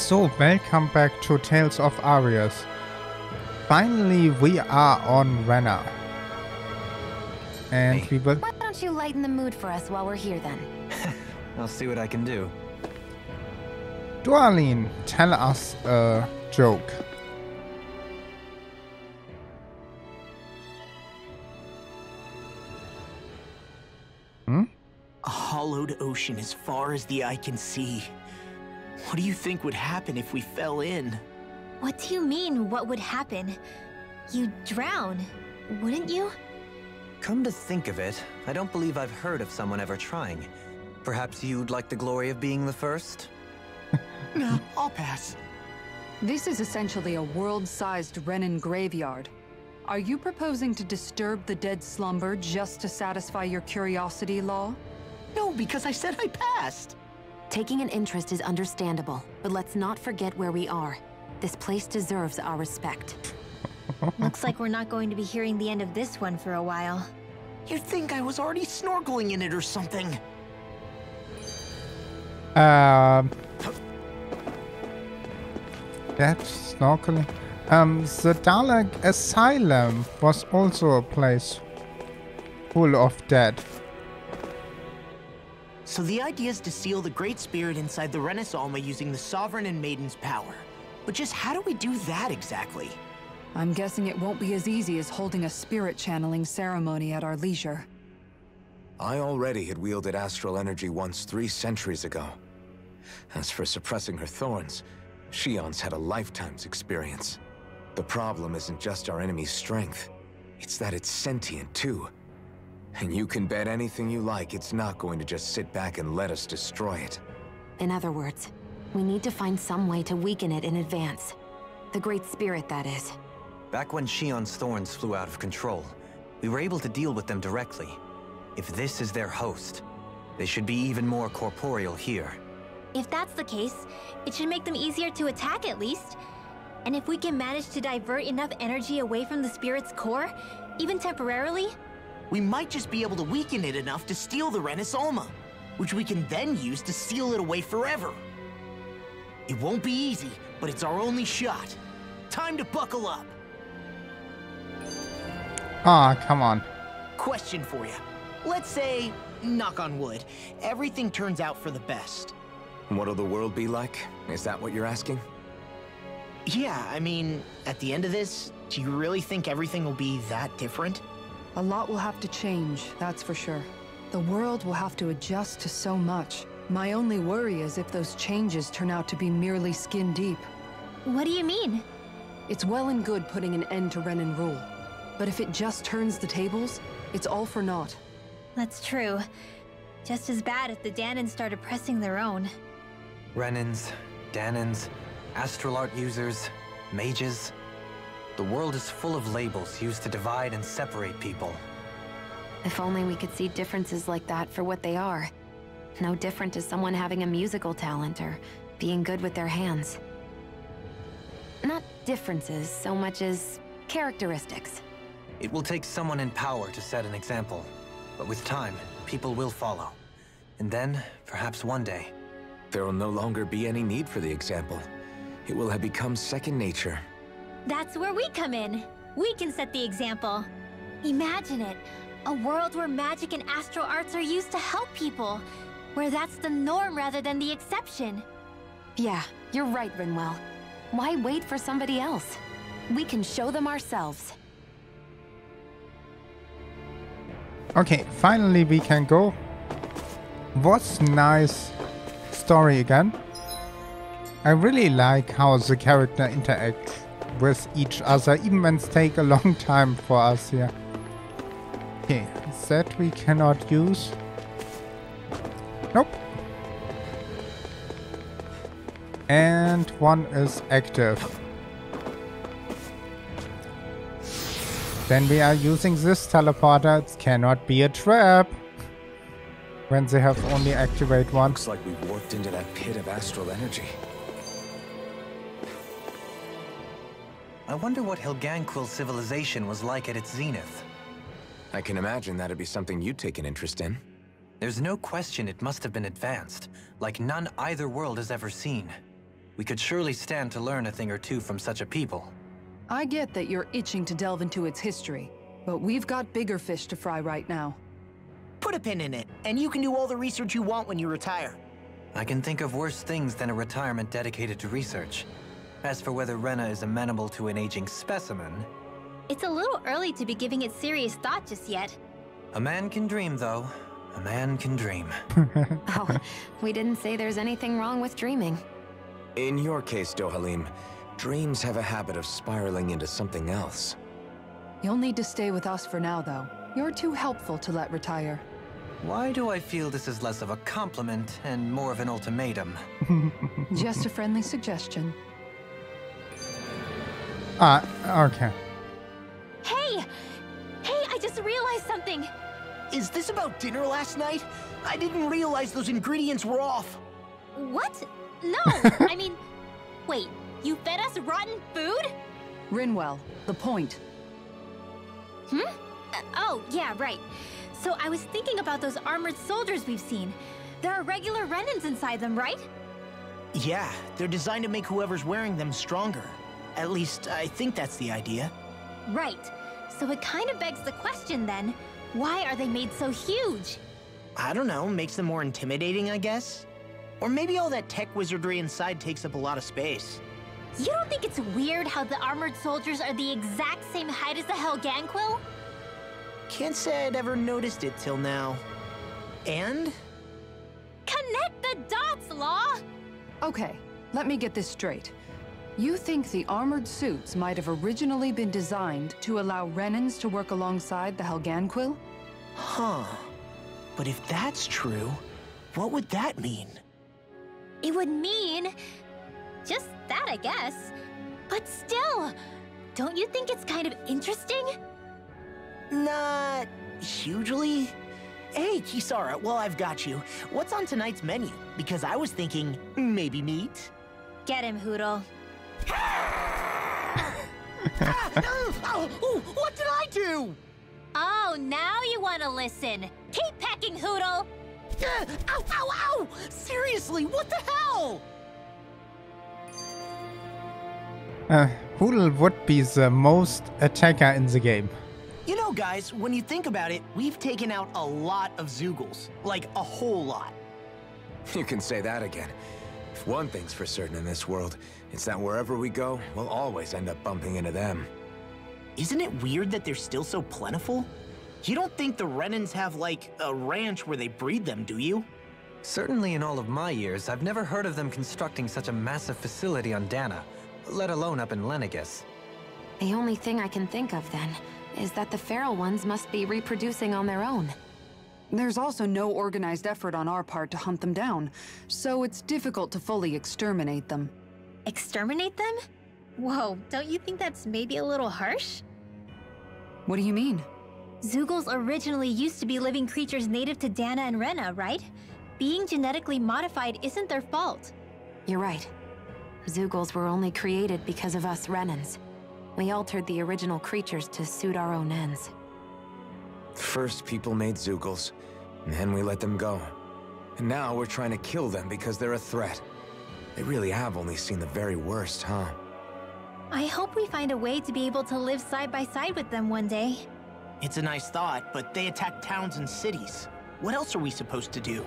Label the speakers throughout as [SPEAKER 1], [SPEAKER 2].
[SPEAKER 1] So, welcome back to Tales of Aris. Finally, we are on Rena. And we will...
[SPEAKER 2] Why don't you lighten the mood for us while we're here then?
[SPEAKER 3] I'll see what I can do.
[SPEAKER 1] Dohalim, tell us a joke.
[SPEAKER 4] A hollowed ocean as far as the eye can see. What do you think would happen if we fell in?
[SPEAKER 2] What do you mean, what would happen? You'd drown, wouldn't you?
[SPEAKER 3] Come to think of it, I don't believe I've heard of someone ever trying. Perhaps you'd like the glory of being the first?
[SPEAKER 4] No, I'll pass.
[SPEAKER 5] This is essentially a world-sized Renan graveyard. Are you proposing to disturb the dead slumber just to satisfy your curiosity, Law?
[SPEAKER 4] No, because I said I passed.
[SPEAKER 2] Taking an interest is understandable, but let's not forget where we are. This place deserves our respect. Looks like we're not going to be hearing the end of this one for a while.
[SPEAKER 4] You'd think I was already snorkeling in it or something.
[SPEAKER 1] That's snorkeling. The Dalek Asylum was also a place full of dead.
[SPEAKER 4] So the idea is to seal the Great Spirit inside the Renaissance using the Sovereign and Maiden's power. But just how do we do that exactly?
[SPEAKER 5] I'm guessing it won't be as easy as holding a spirit channeling ceremony at our leisure.
[SPEAKER 6] I already had wielded astral energy once 3 centuries ago. As for suppressing her thorns, Shion's had a lifetime's experience. The problem isn't just our enemy's strength, it's that it's sentient too. And you can bet anything you like it's not going to just sit back and let us destroy it.
[SPEAKER 2] In other words, we need to find some way to weaken it in advance. The Great Spirit, that is.
[SPEAKER 3] Back when Shion's thorns flew out of control, we were able to deal with them directly. If this is their host, they should be even more corporeal here.
[SPEAKER 2] If that's the case, it should make them easier to attack at least. And if we can manage to divert enough energy away from the Spirit's core, even temporarily,
[SPEAKER 4] we might just be able to weaken it enough to steal the Renaissance, which we can then use to seal it away forever. It won't be easy, but it's our only shot. Time to buckle up.
[SPEAKER 1] Ah, come on.
[SPEAKER 4] Question for you. Let's say, knock on wood, everything turns out for the best.
[SPEAKER 6] What'll the world be like? Is that what you're asking?
[SPEAKER 4] Yeah, I mean, at the end of this, do you really think everything will be that different?
[SPEAKER 5] A lot will have to change, that's for sure. The world will have to adjust to so much. My only worry is if those changes turn out to be merely skin deep.
[SPEAKER 2] what do you mean?
[SPEAKER 5] It's well and good putting an end to Renan rule. But if it just turns the tables, it's all for naught.
[SPEAKER 2] That's true. Just as bad if the Dahnans started pressing their own.
[SPEAKER 3] Renans, Dahnans, astral art users, mages. The world is full of labels used to divide and separate people.
[SPEAKER 2] If only we could see differences like that for what they are. No different to someone having a musical talent or being good with their hands. Not differences so much as characteristics.
[SPEAKER 3] It will take someone in power to set an example. But with time, people will follow. And then, perhaps one day...
[SPEAKER 6] There will no longer be any need for the example. It will have become second nature.
[SPEAKER 2] That's where we come in. We can set the example. Imagine it. A world where magic and astral arts are used to help people. Where that's the norm rather than the exception. Yeah, you're right, Rinwell. Why wait for somebody else? We can show them ourselves.
[SPEAKER 1] Okay, finally we can go. What's nice story again. I really like how the character interacts with each other, even when it takes a long time for us here. Okay, that we cannot use. Nope. And one is active. Then we are using this teleporter. It cannot be a trap. When they have only activate one.
[SPEAKER 6] Looks like we've warped into that pit of astral energy.
[SPEAKER 3] I wonder what Helganquil's civilization was like at its zenith.
[SPEAKER 6] I can imagine that'd be something you'd take an interest in.
[SPEAKER 3] There's no question it must have been advanced, like none either world has ever seen. We could surely stand to learn a thing or two from such a people.
[SPEAKER 5] I get that you're itching to delve into its history, but we've got bigger fish to fry right now.
[SPEAKER 4] Put a pin in it, and you can do all the research you want when you retire.
[SPEAKER 3] I can think of worse things than a retirement dedicated to research. As for whether Rena is amenable to an aging specimen...
[SPEAKER 2] It's a little early to be giving it serious thought just yet.
[SPEAKER 3] A man can dream, though. A man can dream.
[SPEAKER 7] Oh, we didn't say there's anything wrong with dreaming.
[SPEAKER 6] In your case, Dohalim, dreams have a habit of spiraling into something else.
[SPEAKER 5] You'll need to stay with us for now, though. You're too helpful to let retire.
[SPEAKER 3] Why do I feel this is less of a compliment and more of an ultimatum?
[SPEAKER 5] Just a friendly suggestion.
[SPEAKER 1] Okay.
[SPEAKER 2] Hey! Hey, I just realized something!
[SPEAKER 4] Is this about dinner last night? I didn't realize those ingredients were off.
[SPEAKER 2] What? No! I mean, wait, you fed us rotten food?
[SPEAKER 5] Rinwell, the point.
[SPEAKER 2] Oh, yeah, right. So I was thinking about those armored soldiers we've seen. There are regular Renans inside them, right?
[SPEAKER 4] Yeah, they're designed to make whoever's wearing them stronger. At least, I think that's the idea.
[SPEAKER 2] Right. So it kind of begs the question then, why are they made so huge?
[SPEAKER 4] I don't know, makes them more intimidating, I guess? Or maybe all that tech wizardry inside takes up a lot of space.
[SPEAKER 2] You don't think it's weird how the armored soldiers are the exact same height as the Helganquil?
[SPEAKER 4] Can't say I'd ever noticed it till now. And?
[SPEAKER 2] Connect the dots, Law!
[SPEAKER 5] Okay, let me get this straight. You think the armored suits might have originally been designed to allow Renans to work alongside the Helganquil?
[SPEAKER 4] Huh. But if that's true, what would that mean?
[SPEAKER 2] It would mean... just that, I guess. But still, don't you think it's kind of interesting?
[SPEAKER 4] Not hugely. Hey, Kisara, well, I've got you. What's on tonight's menu? Because I was thinking, maybe meat?
[SPEAKER 2] Get him, Hoodle.
[SPEAKER 4] What did I do?
[SPEAKER 2] Oh, now you want to listen. Keep pecking, Hoodle!
[SPEAKER 4] Ow, ow, ow! Seriously, what the hell?
[SPEAKER 1] Hoodle would be the most attacker in the game.
[SPEAKER 4] You know, guys, when you think about it, we've taken out a lot of Zeugles. Like, a whole lot.
[SPEAKER 6] You can say that again. If one thing's for certain in this world, it's that wherever we go, we'll always end up bumping into them.
[SPEAKER 4] Isn't it weird that they're still so plentiful? You don't think the Renans have, like, a ranch where they breed them, do you?
[SPEAKER 3] Certainly in all of my years, I've never heard of them constructing such a massive facility on Dahna, let alone up in Lenegis.
[SPEAKER 7] The only thing I can think of, then, is that the feral ones must be reproducing on their own.
[SPEAKER 5] There's also no organized effort on our part to hunt them down, so it's difficult to fully exterminate them.
[SPEAKER 2] Exterminate them? Whoa, don't you think that's maybe a little harsh?
[SPEAKER 5] What do you mean?
[SPEAKER 2] Zeugles originally used to be living creatures native to Dahna and Rena, right? Being genetically modified isn't their fault.
[SPEAKER 7] You're right. Zeugles were only created because of us Renans. We altered the original creatures to suit our own ends.
[SPEAKER 6] First, people made Zeugles, and then we let them go. And now we're trying to kill them because they're a threat. They really have only seen the very worst, huh?
[SPEAKER 2] I hope we find a way to be able to live side by side with them one day.
[SPEAKER 4] It's a nice thought, but they attack towns and cities. What else are we supposed to do?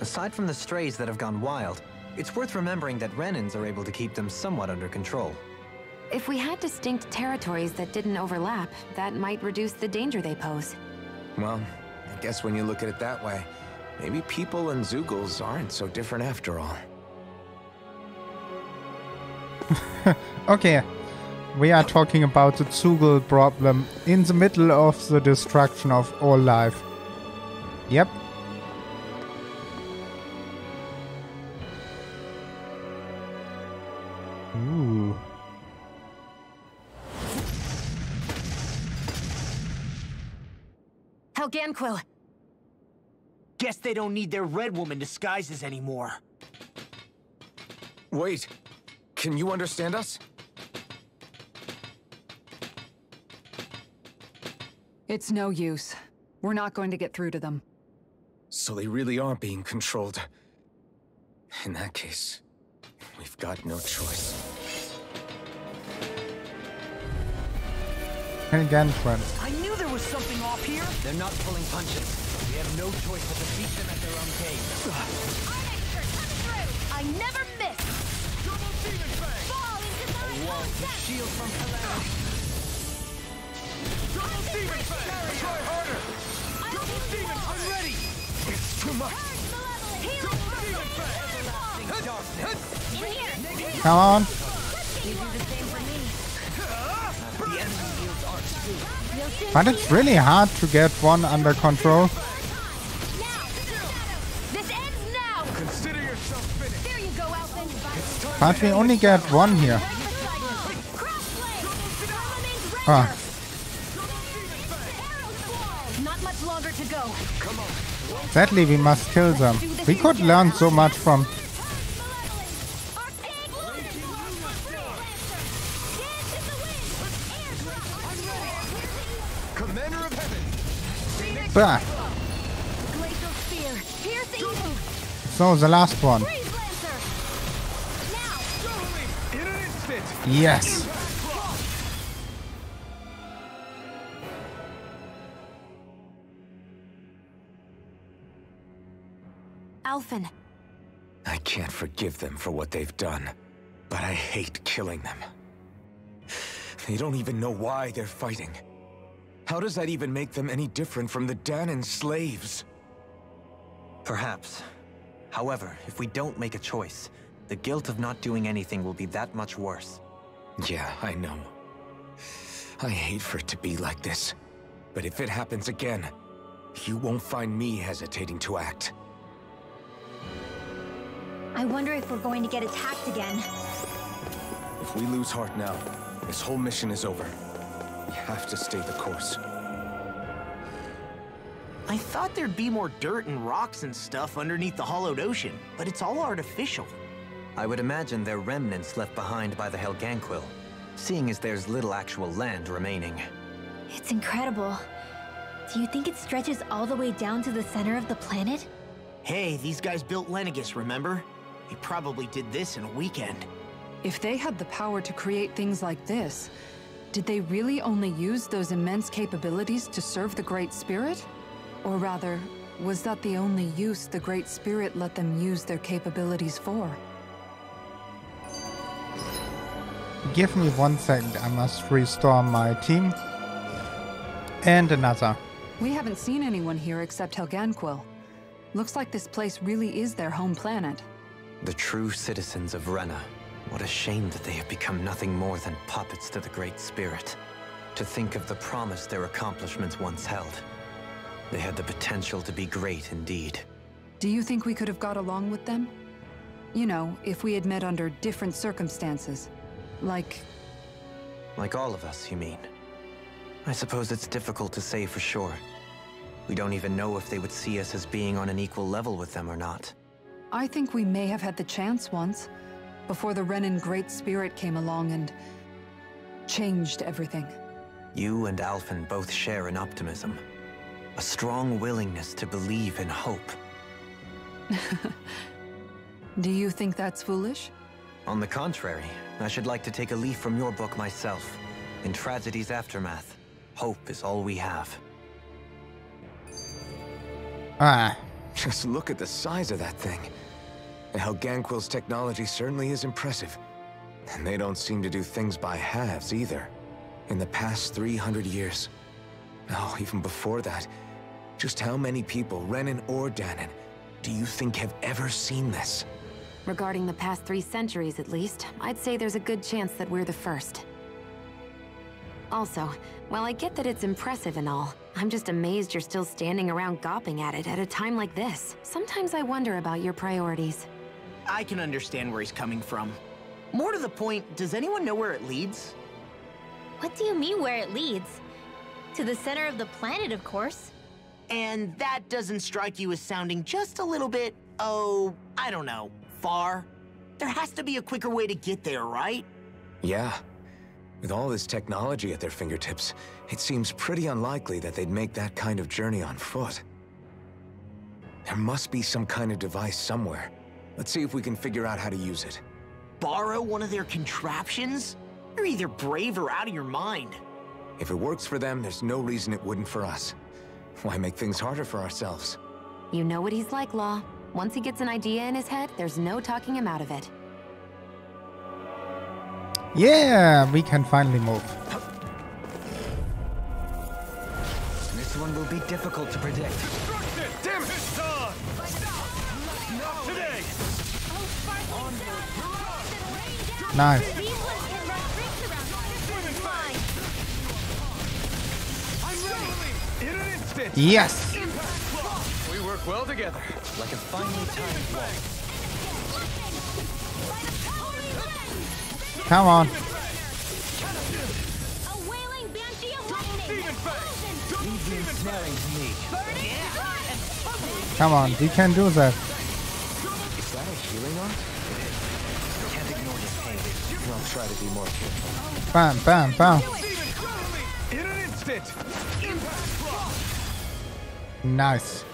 [SPEAKER 3] Aside from the strays that have gone wild, it's worth remembering that Renans are able to keep them somewhat under control.
[SPEAKER 7] If we had distinct territories that didn't overlap, that might reduce the danger they pose.
[SPEAKER 6] Well, I guess when you look at it that way, maybe people and Zeugles aren't so different after all.
[SPEAKER 1] Okay, we are talking about the Zeugl problem in the middle of the destruction of all life. Yep. Ooh.
[SPEAKER 7] Helganquil!
[SPEAKER 4] Guess they don't need their Red Woman disguises anymore.
[SPEAKER 6] Wait, can you understand us?
[SPEAKER 5] It's no use. We're not going to get through to them.
[SPEAKER 6] So they really are being controlled. In that case, we've We've got no choice.
[SPEAKER 1] And again, friend.
[SPEAKER 4] I knew there was something off here.
[SPEAKER 3] They're not pulling punches. We have no choice but to beat them at their own pace.
[SPEAKER 2] I never miss. Fall into the
[SPEAKER 3] Shield from Pillaging.
[SPEAKER 2] Try harder.
[SPEAKER 4] I'm ready.
[SPEAKER 6] It's too much.
[SPEAKER 2] In here.
[SPEAKER 1] Come on.
[SPEAKER 2] You do the same for me.
[SPEAKER 3] The enemy yields arcs too.
[SPEAKER 1] But it's really hard to get one under control.
[SPEAKER 2] Now. This ends now.
[SPEAKER 6] Consider yourself finished.
[SPEAKER 2] There you go, Alphen.
[SPEAKER 1] But we only get one here. Ah,
[SPEAKER 2] Not much longer to go.
[SPEAKER 1] sadly we must kill them. We could learn so much from...
[SPEAKER 6] Commander of Heaven.
[SPEAKER 1] Bah.
[SPEAKER 2] Glacial spear. Piercing.
[SPEAKER 1] So the last one.
[SPEAKER 2] Freeze lancer. Now.
[SPEAKER 6] In an instant.
[SPEAKER 1] Yes.
[SPEAKER 7] Alphen,
[SPEAKER 6] I can't forgive them for what they've done, but I hate killing them. They don't even know why they're fighting. How does that even make them any different from the Dahnan slaves?
[SPEAKER 3] Perhaps. However, if we don't make a choice, the guilt of not doing anything will be that much worse.
[SPEAKER 6] Yeah, I know. I hate for it to be like this. But if it happens again, you won't find me hesitating to act.
[SPEAKER 2] I wonder if we're going to get attacked again.
[SPEAKER 6] If we lose heart now, this whole mission is over. We have to stay the course.
[SPEAKER 4] I thought there'd be more dirt and rocks and stuff underneath the hollowed ocean, but it's all artificial.
[SPEAKER 3] I would imagine they're remnants left behind by the Helganquil, seeing as there's little actual land remaining.
[SPEAKER 2] It's incredible. Do you think it stretches all the way down to the center of the planet?
[SPEAKER 4] Hey, these guys built Lenegis, remember? They probably did this in a weekend.
[SPEAKER 5] If they had the power to create things like this, did they really only use those immense capabilities to serve the Great Spirit? Or rather, was that the only use the Great Spirit let them use their capabilities for?
[SPEAKER 1] Give me 1 second. I must restore my team. And another.
[SPEAKER 5] We haven't seen anyone here except Helganquil. Looks like this place really is their home planet.
[SPEAKER 3] The true citizens of Rena. What a shame that they have become nothing more than puppets to the Great Spirit. To think of the promise their accomplishments once held. They had the potential to be great indeed.
[SPEAKER 5] Do you think we could have got along with them? You know, if we had met under different circumstances. Like
[SPEAKER 3] all of us, you mean? I suppose it's difficult to say for sure. We don't even know if they would see us as being on an equal level with them or not.
[SPEAKER 5] I think we may have had the chance once, before the Renan Great Spirit came along and changed everything.
[SPEAKER 3] You and Alphen both share an optimism. A strong willingness to believe in hope.
[SPEAKER 5] Do you think that's foolish?
[SPEAKER 3] On the contrary, I should like to take a leaf from your book myself. In tragedy's aftermath, hope is all we have.
[SPEAKER 1] Ah,
[SPEAKER 6] Just look at the size of that thing. The Helganquil's technology certainly is impressive. And they don't seem to do things by halves either. In the past 300 years. Oh, even before that. Just how many people, Renan or Dahnan, do you think have ever seen this?
[SPEAKER 7] regarding the past 3 centuries at least, I'd say there's a good chance that we're the first. Also, while I get that it's impressive and all, I'm just amazed you're still standing around gawping at it at a time like this. Sometimes I wonder about your priorities.
[SPEAKER 4] I can understand where he's coming from. More to the point, does anyone know where it leads?
[SPEAKER 2] What do you mean where it leads? To the center of the planet, of course.
[SPEAKER 4] And that doesn't strike you as sounding just a little bit, oh, I don't know, far? There has to be a quicker way to get there, right?
[SPEAKER 6] Yeah. With all this technology at their fingertips, it seems pretty unlikely that they'd make that kind of journey on foot. There must be some kind of device somewhere. Let's see if we can figure out how to use it.
[SPEAKER 4] borrow one of their contraptions? You're either brave or out of your mind.
[SPEAKER 6] If it works for them, there's no reason it wouldn't for us. Why make things harder for ourselves?
[SPEAKER 7] You know what he's like, Law. Once he gets an idea in his head, there's no talking him out of it.
[SPEAKER 1] Yeah, we can finally move.
[SPEAKER 3] This one will be difficult to predict.
[SPEAKER 8] Damn it! Not today!
[SPEAKER 1] Nice.
[SPEAKER 8] I'm ready! In an instant!
[SPEAKER 1] Yes!
[SPEAKER 8] We work well together.
[SPEAKER 3] Like a finely timed wall.
[SPEAKER 1] Come on.
[SPEAKER 3] Leave the ensnaring to me.
[SPEAKER 1] Come on, we can do that.
[SPEAKER 3] Is that a healing art? It is. Can't ignore his pain. I'll try to be more careful.
[SPEAKER 1] Bam, bam, bam.
[SPEAKER 8] In an instant!
[SPEAKER 1] Nice.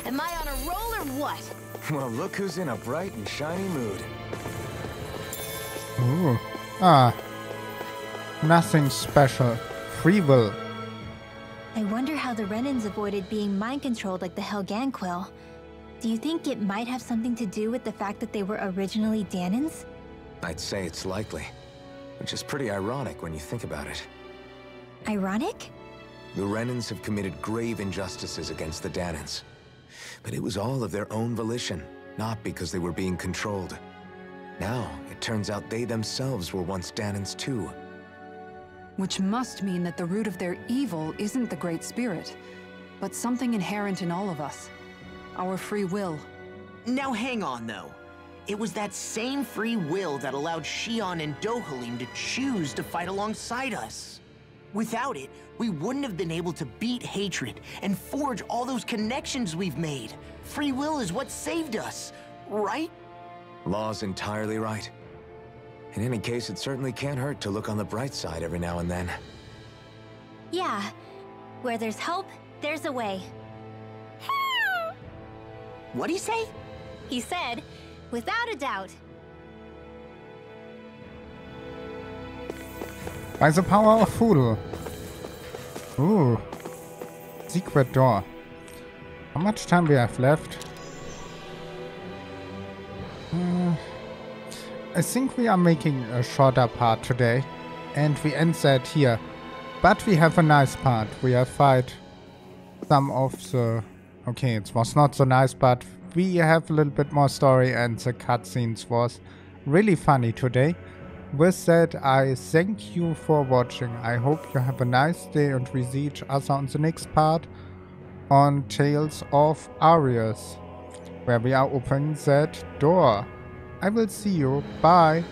[SPEAKER 7] Am I on a roll or what?
[SPEAKER 6] Well, look who's in a bright and shiny mood.
[SPEAKER 1] Ooh. Ah. Nothing special. Free will.
[SPEAKER 2] I wonder how the Renans avoided being mind-controlled like the Helganquil. Do you think it might have something to do with the fact that they were originally Dahnans?
[SPEAKER 6] I'd say it's likely, which is pretty ironic when you think about it.
[SPEAKER 2] Ironic?
[SPEAKER 6] The Renans have committed grave injustices against the Dahnans. But it was all of their own volition, not because they were being controlled. Now, it turns out they themselves were once Dahnans too.
[SPEAKER 5] Which must mean that the root of their evil isn't the Great Spirit, but something inherent in all of us. Our free will.
[SPEAKER 4] Now hang on, though. It was that same free will that allowed Shion and Dohalim to choose to fight alongside us. Without it, we wouldn't have been able to beat hatred and forge all those connections we've made. Free will is what saved us, right?
[SPEAKER 6] Law's entirely right. In any case, it certainly can't hurt to look on the bright side every now and then.
[SPEAKER 2] Yeah. Where there's hope, there's a way.
[SPEAKER 4] What'd he say?
[SPEAKER 2] He said, without a doubt.
[SPEAKER 1] By the power of Foodle. Ooh. Secret door. How much time we have left? I think we are making a shorter part today. And we end that here. But we have a nice part. We have fight some of the... Okay, it was not so nice, but we have a little bit more story and the cutscenes was really funny today. With that, I thank you for watching. I hope you have a nice day and we see each other on the next part on Tales of Aris, where we are opening that door. I will see you. Bye.